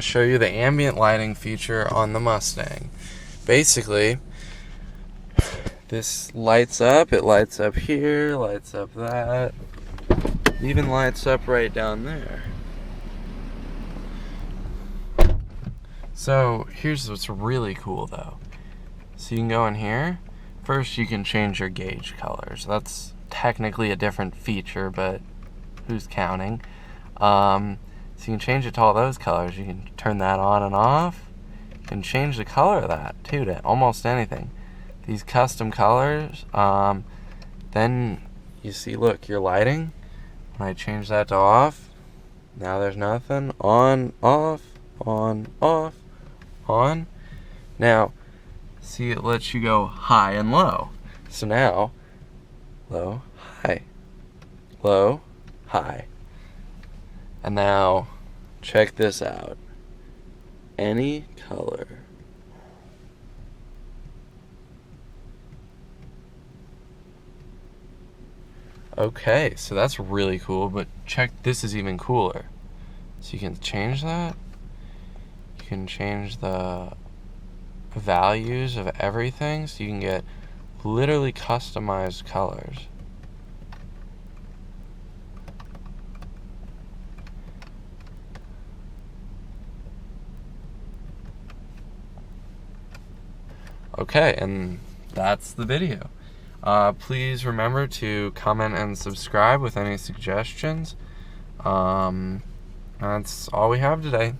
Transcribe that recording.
show you the ambient lighting feature on the Mustang. Basically, this lights up. It lights up here, lights up that, even lights up right down there. So here's what's really cool though. So you can go in here. First you can change your gauge colors. That's technically a different feature, but who's counting? So you can change it to all those colors. You can turn that on and off. You can change the color of that too to almost anything. These custom colors. Then you see, look, your lighting. When I change that to off, now there's nothing. On, off, on, off, on. Now, see, it lets you go high and low. So now, low, high, low, high. And now, check this out. Any color. Okay, so that's really cool, but check, this is even cooler. So you can change that. You can change the values of everything, so you can get literally customized colors. Okay, and that's the video. Please remember to comment and subscribe with any suggestions. That's all we have today.